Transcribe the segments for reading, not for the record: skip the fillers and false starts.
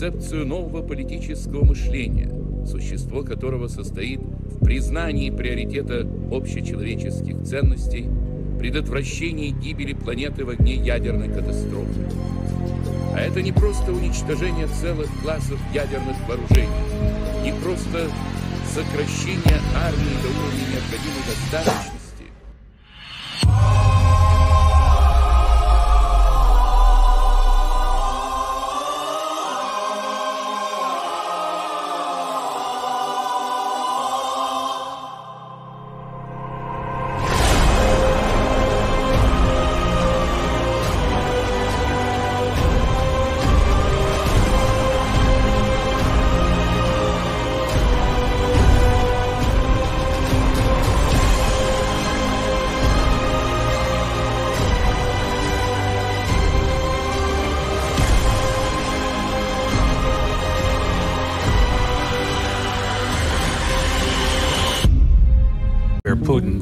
концепцию нового политического мышления, существо которого состоит в признании приоритета общечеловеческих ценностей, предотвращении гибели планеты в огне ядерной катастрофы. А это не просто уничтожение целых классов ядерных вооружений, не просто сокращение армии до уровня необходимой достаточности.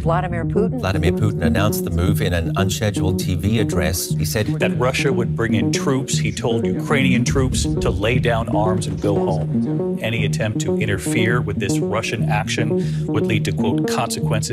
Vladimir Putin announced the move in an unscheduled TV address. He said that Russia would bring in troops. He told Ukrainian troops to lay down arms and go home. Any attempt to interfere with this Russian action would lead to, quote, consequences.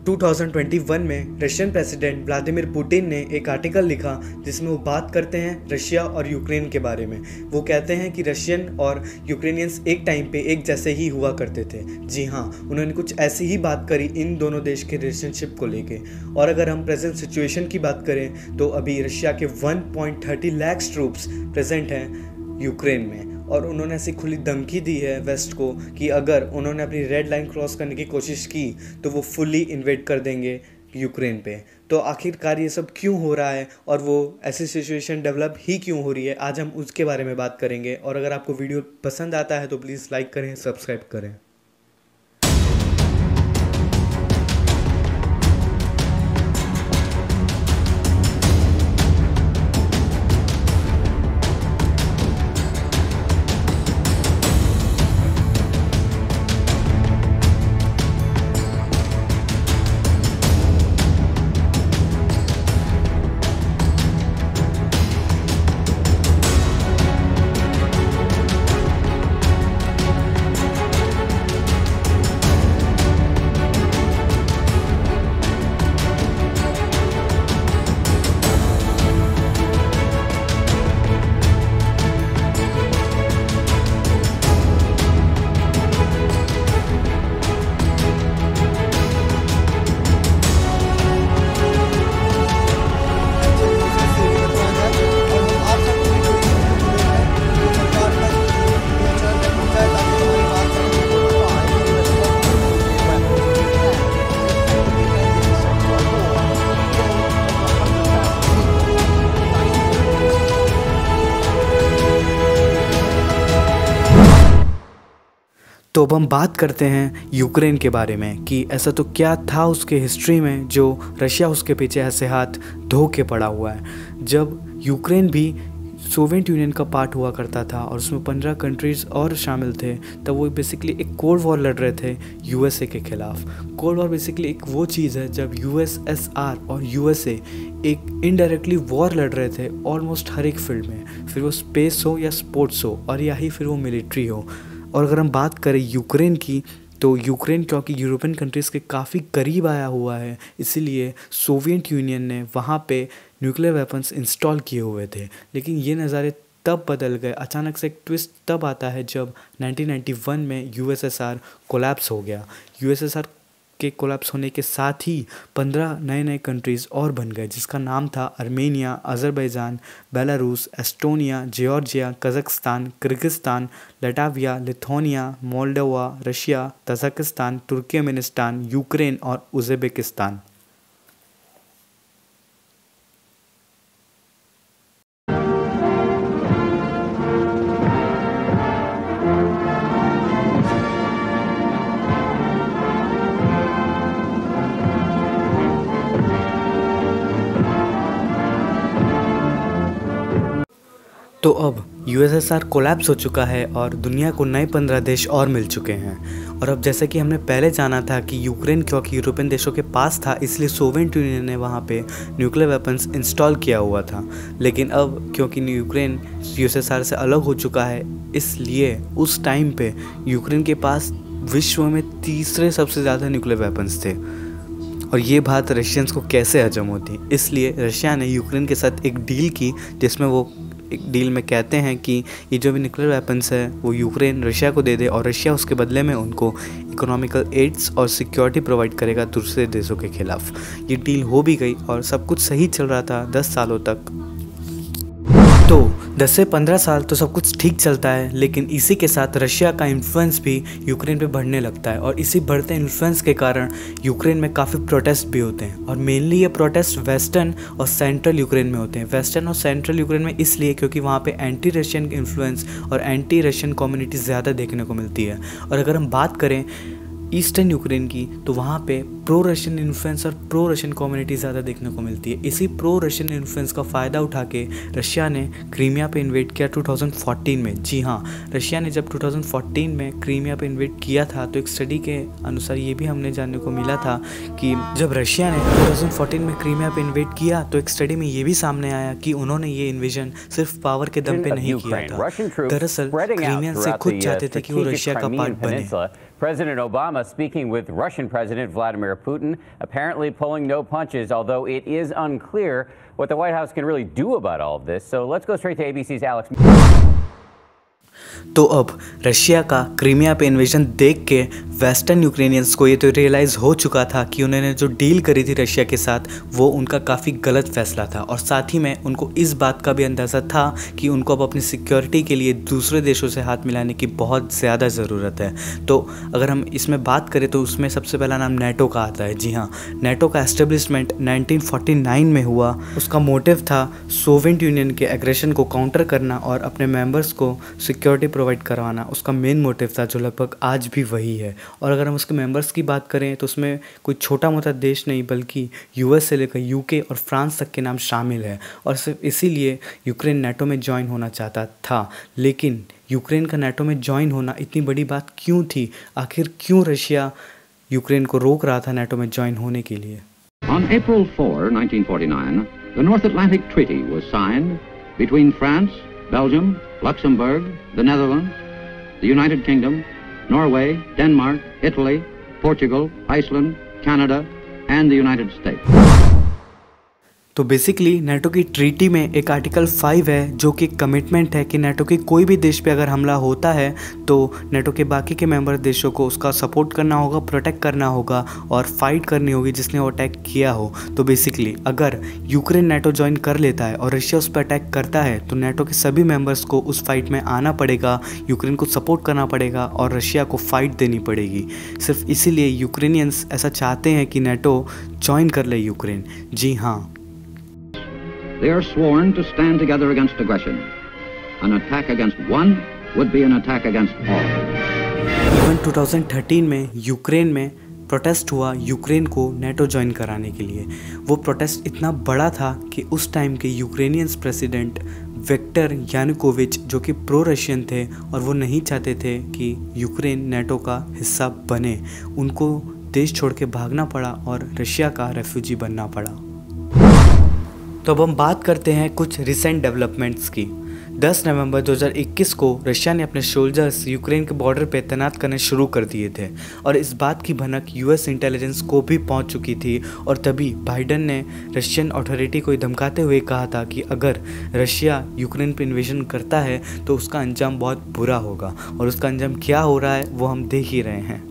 2021 में Russian president Vladimir Putin ने एक article लिखा जिसमें वो बात करते हैं Russia और यूक्रेन के बारे में। वो कहते हैं कि रशियन और यूक्रेनियंस एक टाइम पे एक जैसे ही हुआ करते थे। जी हाँ, उन्होंने कुछ ऐसी ही बात करी इन दोनों देश के रिलेशनशिप को लेके। और अगर हम प्रेजेंट सिचुएशन की बात करें तो अभी रशिया के 1.30 लाख ट्रूप्स प्रेजेंट हैं यूक्रेन में, और उन्होंने ऐसी खुली धमकी दी है वेस्ट को कि अगर उन्होंने अपनी रेड लाइन क्रॉस करने की कोशिश की तो वो फुली इन्वेड कर देंगे यूक्रेन पे। तो आखिरकार ये सब क्यों हो रहा है और वो ऐसी सिचुएशन डेवलप ही क्यों हो रही है, आज हम उसके बारे में बात करेंगे। और अगर आपको वीडियो पसंद आता है तो प्लीज़ लाइक करें, सब्सक्राइब करें। तो अब हम बात करते हैं यूक्रेन के बारे में कि ऐसा तो क्या था उसके हिस्ट्री में जो रशिया उसके पीछे ऐसे हाथ धो के पड़ा हुआ है। जब यूक्रेन भी सोवियत यूनियन का पार्ट हुआ करता था और उसमें 15 कंट्रीज़ और शामिल थे, तब वो बेसिकली एक कोल्ड वॉर लड़ रहे थे यूएसए के ख़िलाफ़। कोल्ड वॉर बेसिकली एक वो चीज़ है जब यूएसएसआर और यूएसए एक इनडायरेक्टली वॉर लड़ रहे थे ऑलमोस्ट हर एक फील्ड में, फिर वो स्पेस हो या स्पोर्ट्स हो और या ही फिर वो मिलिट्री हो। और अगर हम बात करें यूक्रेन की, तो यूक्रेन क्योंकि यूरोपियन कंट्रीज़ के काफ़ी करीब आया हुआ है, इसीलिए सोवियत यूनियन ने वहाँ पे न्यूक्लियर वेपन्स इंस्टॉल किए हुए थे। लेकिन ये नज़ारे तब बदल गए, अचानक से एक ट्विस्ट तब आता है जब 1991 में यूएसएसआर कोलैप्स हो गया। यूएसएसआर के कोलैप्स होने के साथ ही 15 नए नए कंट्रीज़ और बन गए, जिसका नाम था Armenia, Azerbaijan, Belarus, Estonia, Georgia, Kazakhstan, Kyrgyzstan, Latvia, Lithuania, Moldova, Russia, Tajikistan, Turkmenistan, Ukraine और उज़्बेकिस्तान। तो अब यूएसएसआर कोलैप्स हो चुका है और दुनिया को नए 15 देश और मिल चुके हैं। और अब जैसे कि हमने पहले जाना था कि यूक्रेन क्योंकि यूरोपियन देशों के पास था इसलिए सोवियत यूनियन ने वहाँ पे न्यूक्लियर वेपन्स इंस्टॉल किया हुआ था, लेकिन अब क्योंकि यूक्रेन यूएसएसआर से अलग हो चुका है इसलिए उस टाइम पे यूक्रेन के पास विश्व में तीसरे सबसे ज़्यादा न्यूक्लियर वेपन्स थे। और ये बात रशियंस को कैसे हजम होती, इसलिए रशिया ने यूक्रेन के साथ एक डील की जिसमें वो एक डील में कहते हैं कि ये जो भी न्यूक्लियर वेपन्स है वो यूक्रेन रशिया को दे दे और रशिया उसके बदले में उनको इकोनॉमिकल एड्स और सिक्योरिटी प्रोवाइड करेगा दूसरे देशों के खिलाफ। ये डील हो भी गई और सब कुछ सही चल रहा था 10 सालों तक। तो 10 से 15 साल तो सब कुछ ठीक चलता है, लेकिन इसी के साथ रशिया का इन्फ्लुएंस भी यूक्रेन पे बढ़ने लगता है और इसी बढ़ते इन्फ्लुएंस के कारण यूक्रेन में काफ़ी प्रोटेस्ट भी होते हैं और मेनली ये प्रोटेस्ट वेस्टर्न और सेंट्रल यूक्रेन में होते हैं। वेस्टर्न और सेंट्रल यूक्रेन में इसलिए क्योंकि वहाँ पे एंटी रशियन इन्फ्लुएंस और एंटी रशियन कम्युनिटी ज़्यादा देखने को मिलती है। और अगर हम बात करें ईस्टर्न यूक्रेन की तो वहाँ पे प्रो रशियन इन्फ्लुएंस और प्रो रशियन कम्युनिटी ज़्यादा देखने को मिलती है। इसी प्रो रशियन इन्फ्लुएंस का फ़ायदा उठा के रशिया ने क्रीमिया पे इन्वेड किया 2014 में। जी हाँ, रशिया ने जब 2014 में क्रीमिया पे इन्वेड किया था तो एक स्टडी के अनुसार ये भी हमने जानने को मिला था कि जब रशिया ने 2014 में क्रीमिया पे इन्वेड किया तो एक स्टडी में ये भी सामने आया कि उन्होंने ये इन्वेजन सिर्फ पावर के दम पे नहीं किया था। दरअसल क्रीमियन से खुद चाहते थे कि वो रशिया का पार्ट बने। President Obama speaking with Russian President Vladimir Putin, apparently pulling no punches, although it is unclear what the White House can really do about all of this. So let's go straight to ABC's Alex. तो अब Russia का Crimea पे invasion देख के western Ukrainians को ये तो realise हो चुका था कि उन्होंने जो डील करी थी रशिया के साथ वो उनका काफ़ी गलत फैसला था और साथ ही में उनको इस बात का भी अंदाज़ा था कि उनको अब अपनी सिक्योरिटी के लिए दूसरे देशों से हाथ मिलाने की बहुत ज़्यादा ज़रूरत है। तो अगर हम इसमें बात करें तो उसमें सबसे पहला नाम नेटो का आता है। जी हाँ, नेटो का एस्टेब्लिशमेंट 1949 में हुआ। उसका मोटिव था सोवियत यूनियन के एग्रेशन को काउंटर करना और अपने मेंबर्स को सिक्योरिटी प्रोवाइड करवाना उसका मेन मोटिव था, जो लगभग आज भी वही है। और अगर हम उसके मेंबर्स की बात करें तो उसमें कोई छोटा मोटा देश नहीं बल्कि यूएस से लेकर यूके और फ्रांस तक के नाम शामिल है और सिर्फ इसीलिए यूक्रेन नेटो में ज्वाइन होना चाहता था। लेकिन यूक्रेन का नेटो में ज्वाइन होना इतनी बड़ी बात क्यों थी? आखिर क्यों रशिया यूक्रेन को रोक रहा था नेटो में ज्वाइन होने के लिए? On April 4, 1949, the North Atlantic Treaty was signed between France, Belgium, Luxembourg, the Netherlands, the United Kingdom, Norway, Denmark, Italy, Portugal, Iceland, Canada, and the United States. तो basically NATO की treaty में एक article 5 है जो कि commitment है कि NATO के कोई भी देश पे अगर हमला होता है तो नेटो के बाकी के मेंबर देशों को उसका सपोर्ट करना होगा, प्रोटेक्ट करना होगा और फाइट करनी होगी जिसने वो अटैक किया हो। तो बेसिकली अगर यूक्रेन नेटो ज्वाइन कर लेता है और रशिया उस पर अटैक करता है तो नेटो के सभी मेंबर्स को उस फाइट में आना पड़ेगा, यूक्रेन को सपोर्ट करना पड़ेगा और रशिया को फाइट देनी पड़ेगी। सिर्फ इसीलिए यूक्रेनियंस ऐसा चाहते हैं कि नेटो ज्वाइन कर ले यूक्रेन। जी हाँ, They are sworn to stand together against aggression. An attack against one would be an attack against all. Even 2013 में यूक्रेन में प्रोटेस्ट हुआ यूक्रेन को नेटो ज्वाइन कराने के लिए। वो प्रोटेस्ट इतना बड़ा था कि उस टाइम के यूक्रेनियंस प्रेसिडेंट विक्टर यानुकोविच जो कि प्रो रशियन थे और वो नहीं चाहते थे कि यूक्रेन नेटो का हिस्सा बने, उनको देश छोड़ के भागना पड़ा और रशिया का रेफ्यूजी बनना पड़ा। तो अब हम बात करते हैं कुछ रिसेंट डेवलपमेंट्स की। 10 नवंबर 2021 को रशिया ने अपने सोल्जर्स यूक्रेन के बॉर्डर पर तैनात करने शुरू कर दिए थे और इस बात की भनक यूएस इंटेलिजेंस को भी पहुंच चुकी थी और तभी बाइडन ने रशियन अथॉरिटी को धमकाते हुए कहा था कि अगर रशिया यूक्रेन पर इन्वेजन करता है तो उसका अंजाम बहुत बुरा होगा और उसका अंजाम क्या हो रहा है वो हम देख ही रहे हैं।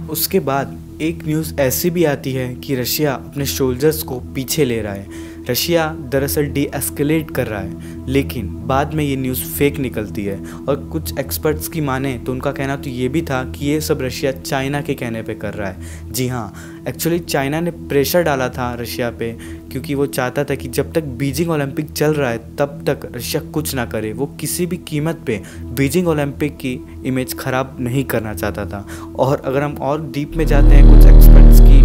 उसके बाद एक न्यूज़ ऐसी भी आती है कि रशिया अपने सोल्जर्स को पीछे ले रहा है। रशिया दरअसल डी-एस्केलेट कर रहा है, लेकिन बाद में ये न्यूज़ फेक निकलती है और कुछ एक्सपर्ट्स की माने तो उनका कहना तो ये भी था कि ये सब रशिया चाइना के कहने पे कर रहा है। जी हाँ, एक्चुअली चाइना ने प्रेशर डाला था रशिया पे क्योंकि वो चाहता था कि जब तक बीजिंग ओलंपिक चल रहा है तब तक रशिया कुछ ना करे। वो किसी भी कीमत पे बीजिंग ओलंपिक की इमेज ख़राब नहीं करना चाहता था। और अगर हम और डीप में जाते हैं, कुछ एक्सपर्ट्स की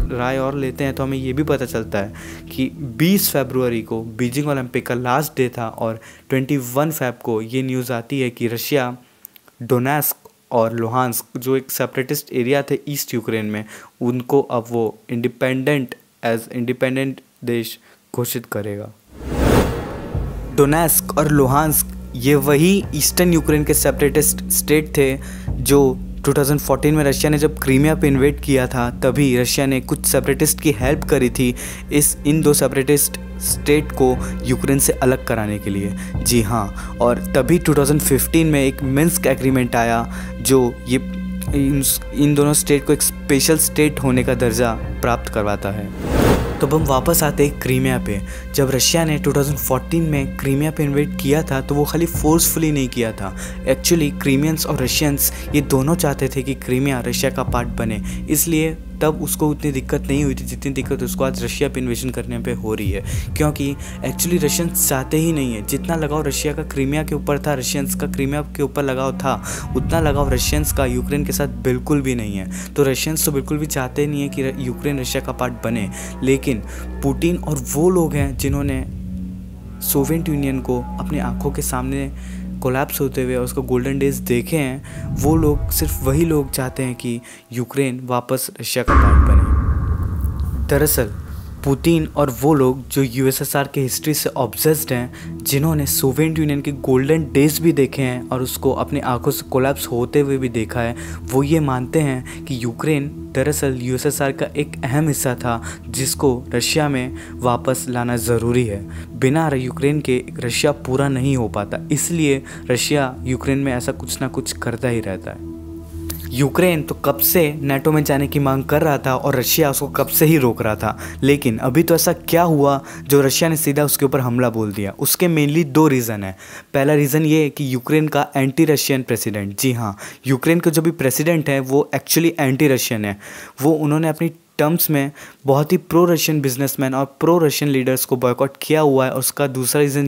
राय और लेते हैं तो हमें ये भी पता चलता है कि 20 फरवरी को बीजिंग ओलंपिक का लास्ट डे था और 21 फ़रवरी को ये न्यूज़ आती है कि रशिया डोनेस्क और लुहांस्क जो एक सेपरेटिस्ट एरिया थे ईस्ट यूक्रेन में, उनको अब वो इंडिपेंडेंट देश घोषित करेगा। डोनेस्क और लुहांस्क ये वही ईस्टर्न यूक्रेन के सेपरेटिस्ट स्टेट थे जो 2014 में रशिया ने जब क्रीमिया पे इन्वेड किया था तभी रशिया ने कुछ सेपरेटिस्ट की हेल्प करी थी इन दो सेपरेटिस्ट स्टेट को यूक्रेन से अलग कराने के लिए। जी हाँ, और तभी 2015 में एक मिन्स्क एग्रीमेंट आया जो ये इन दोनों स्टेट को एक स्पेशल स्टेट होने का दर्जा प्राप्त करवाता है। तो अब हम वापस आते हैं क्रीमिया पे। जब रशिया ने 2014 में क्रीमिया पे इन्वेड किया था तो वो खाली फोर्सफुली नहीं किया था। एक्चुअली क्रीमियंस और रशियंस ये दोनों चाहते थे कि क्रीमिया रशिया का पार्ट बने, इसलिए तब उसको उतनी दिक्कत नहीं हुई थी जितनी दिक्कत उसको आज रशिया पे इन्वेजन करने पे हो रही है, क्योंकि एक्चुअली रशियंस चाहते ही नहीं है। जितना लगाव रशिया का क्रीमिया के ऊपर था, रशियंस का क्रीमिया के ऊपर लगाव था, उतना लगाव रशियंस का यूक्रेन के साथ बिल्कुल भी नहीं है। तो रशियंस तो बिल्कुल भी चाहते नहीं है कि यूक्रेन रशिया का पार्ट बने, लेकिन पुतिन और वो लोग हैं जिन्होंने सोवियत यूनियन को अपनी आंखों के सामने कोलैप्स होते हुए और उसको गोल्डन डेज देखे हैं, वो लोग, सिर्फ वही लोग चाहते हैं कि यूक्रेन वापस रशिया का पार्ट बने। दरअसल पुतिन और वो लोग जो यूएसएसआर के हिस्ट्री से ऑब्सेस्ड हैं, जिन्होंने सोवियत यूनियन के गोल्डन डेज भी देखे हैं और उसको अपनी आंखों से कोलैप्स होते हुए भी देखा है, वो ये मानते हैं कि यूक्रेन दरअसल यूएसएसआर का एक अहम हिस्सा था जिसको रशिया में वापस लाना ज़रूरी है। बिना यूक्रेन के रशिया पूरा नहीं हो पाता, इसलिए रशिया यूक्रेन में ऐसा कुछ ना कुछ करता ही रहता है। यूक्रेन तो कब से नेटो में जाने की मांग कर रहा था और रशिया उसको कब से ही रोक रहा था, लेकिन अभी तो ऐसा क्या हुआ जो रशिया ने सीधा उसके ऊपर हमला बोल दिया। उसके मेनली दो रीज़न है। पहला रीज़न ये है कि यूक्रेन का एंटी रशियन प्रेसिडेंट, जी हाँ, यूक्रेन के जो भी प्रेसिडेंट है वो एक्चुअली एंटी रशियन है। वो उन्होंने अपनी टर्म्स में बहुत ही प्रो रशियन बिजनेसमैन और प्रो रशियन लीडर्स को बॉयकॉट किया हुआ है। उसका दूसरा रीज़न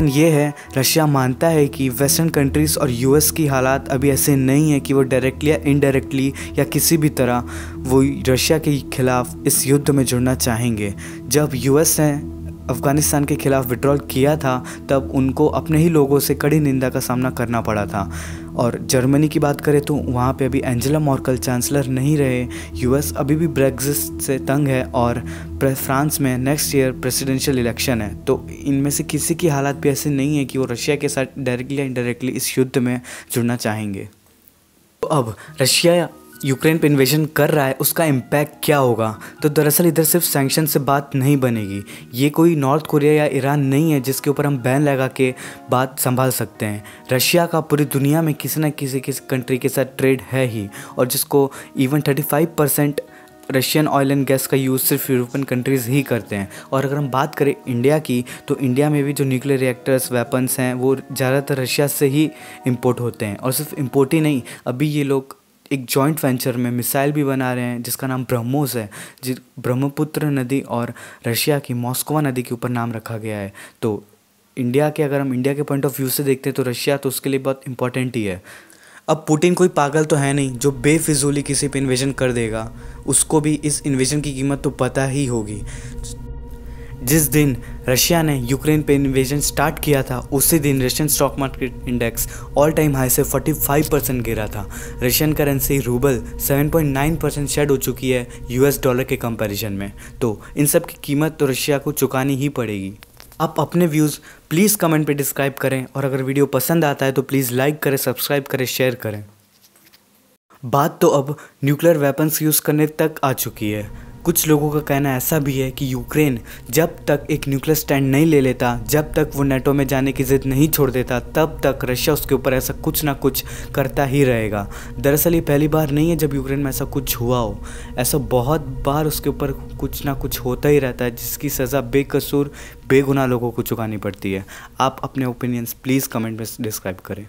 ये है रशिया मानता है कि वेस्टर्न कंट्रीज़ और यूएस की हालात अभी ऐसे नहीं है कि वो डायरेक्टली या इनडायरेक्टली या किसी भी तरह वो रशिया के खिलाफ इस युद्ध में जुड़ना चाहेंगे। जब यूएस ने अफ़गानिस्तान के खिलाफ विड्रॉल किया था तब उनको अपने ही लोगों से कड़ी निंदा का सामना करना पड़ा था। और जर्मनी की बात करें तो वहाँ पे अभी एंजेला मर्केल चांसलर नहीं रहे। यूएस अभी भी ब्रेक्जिट से तंग है और फ्रांस में नेक्स्ट ईयर प्रेसिडेंशियल इलेक्शन है। तो इनमें से किसी की हालात भी ऐसे नहीं है कि वो रशिया के साथ डायरेक्टली या इनडायरेक्टली इस युद्ध में जुड़ना चाहेंगे। तो अब रशिया यूक्रेन पे इन्वेजन कर रहा है, उसका इम्पैक्ट क्या होगा? तो दरअसल इधर सिर्फ सैंक्शन से बात नहीं बनेगी। ये कोई नॉर्थ कोरिया या ईरान नहीं है जिसके ऊपर हम बैन लगा के बात संभाल सकते हैं। रशिया का पूरी दुनिया में किसी न किसी कंट्री के साथ ट्रेड है ही, और जिसको even 35% Russian oil and gas का यूज़ सिर्फ यूरोपियन कंट्रीज़ ही करते हैं। और अगर हम बात करें इंडिया की, तो इंडिया में भी जो न्यूक्लियर रिएक्टर्स, वेपन्स हैं, वो ज़्यादातर रशिया से ही इम्पोर्ट होते हैं। और सिर्फ इम्पोर्ट ही नहीं, अभी ये लोग एक जॉइंट वेंचर में मिसाइल भी बना रहे हैं जिसका नाम ब्रह्मोस है, ब्रह्मपुत्र नदी और रशिया की मॉस्कोवा नदी के ऊपर नाम रखा गया है। तो इंडिया के, अगर हम इंडिया के पॉइंट ऑफ व्यू से देखते हैं तो रशिया तो उसके लिए बहुत इंपॉर्टेंट ही है। अब पुतिन कोई पागल तो है नहीं जो बेफिजूली किसी पे इन्वेजन कर देगा। उसको भी इस इन्वेजन की कीमत तो पता ही होगी। जिस दिन रशिया ने यूक्रेन पे इन्वेजन स्टार्ट किया था उसी दिन Russian stock market index all time high से 45% गिरा था। रशियन करेंसी रूबल 7.9% शेड हो चुकी है यूएस डॉलर के कंपैरिजन में। तो इन सब की कीमत तो रशिया को चुकानी ही पड़ेगी। आप अपने व्यूज़ प्लीज़ कमेंट पे डिस्क्राइब करें, और अगर वीडियो पसंद आता है तो प्लीज़ लाइक करें, सब्सक्राइब करें, शेयर करें। बात तो अब न्यूक्लियर वेपन्स यूज़ करने तक आ चुकी है। कुछ लोगों का कहना ऐसा भी है कि यूक्रेन जब तक एक न्यूक्लियर स्टैंड नहीं ले लेता, जब तक वो नेटो में जाने की ज़िद नहीं छोड़ देता, तब तक रशिया उसके ऊपर ऐसा कुछ ना कुछ करता ही रहेगा। दरअसल ये पहली बार नहीं है जब यूक्रेन में ऐसा कुछ हुआ हो। ऐसा बहुत बार उसके ऊपर कुछ ना कुछ होता ही रहता है जिसकी सज़ा बेकसूर बेगुनाह लोगों को चुकानी पड़ती है। आप अपने ओपिनियंस प्लीज़ कमेंट में डिस्क्राइब करें।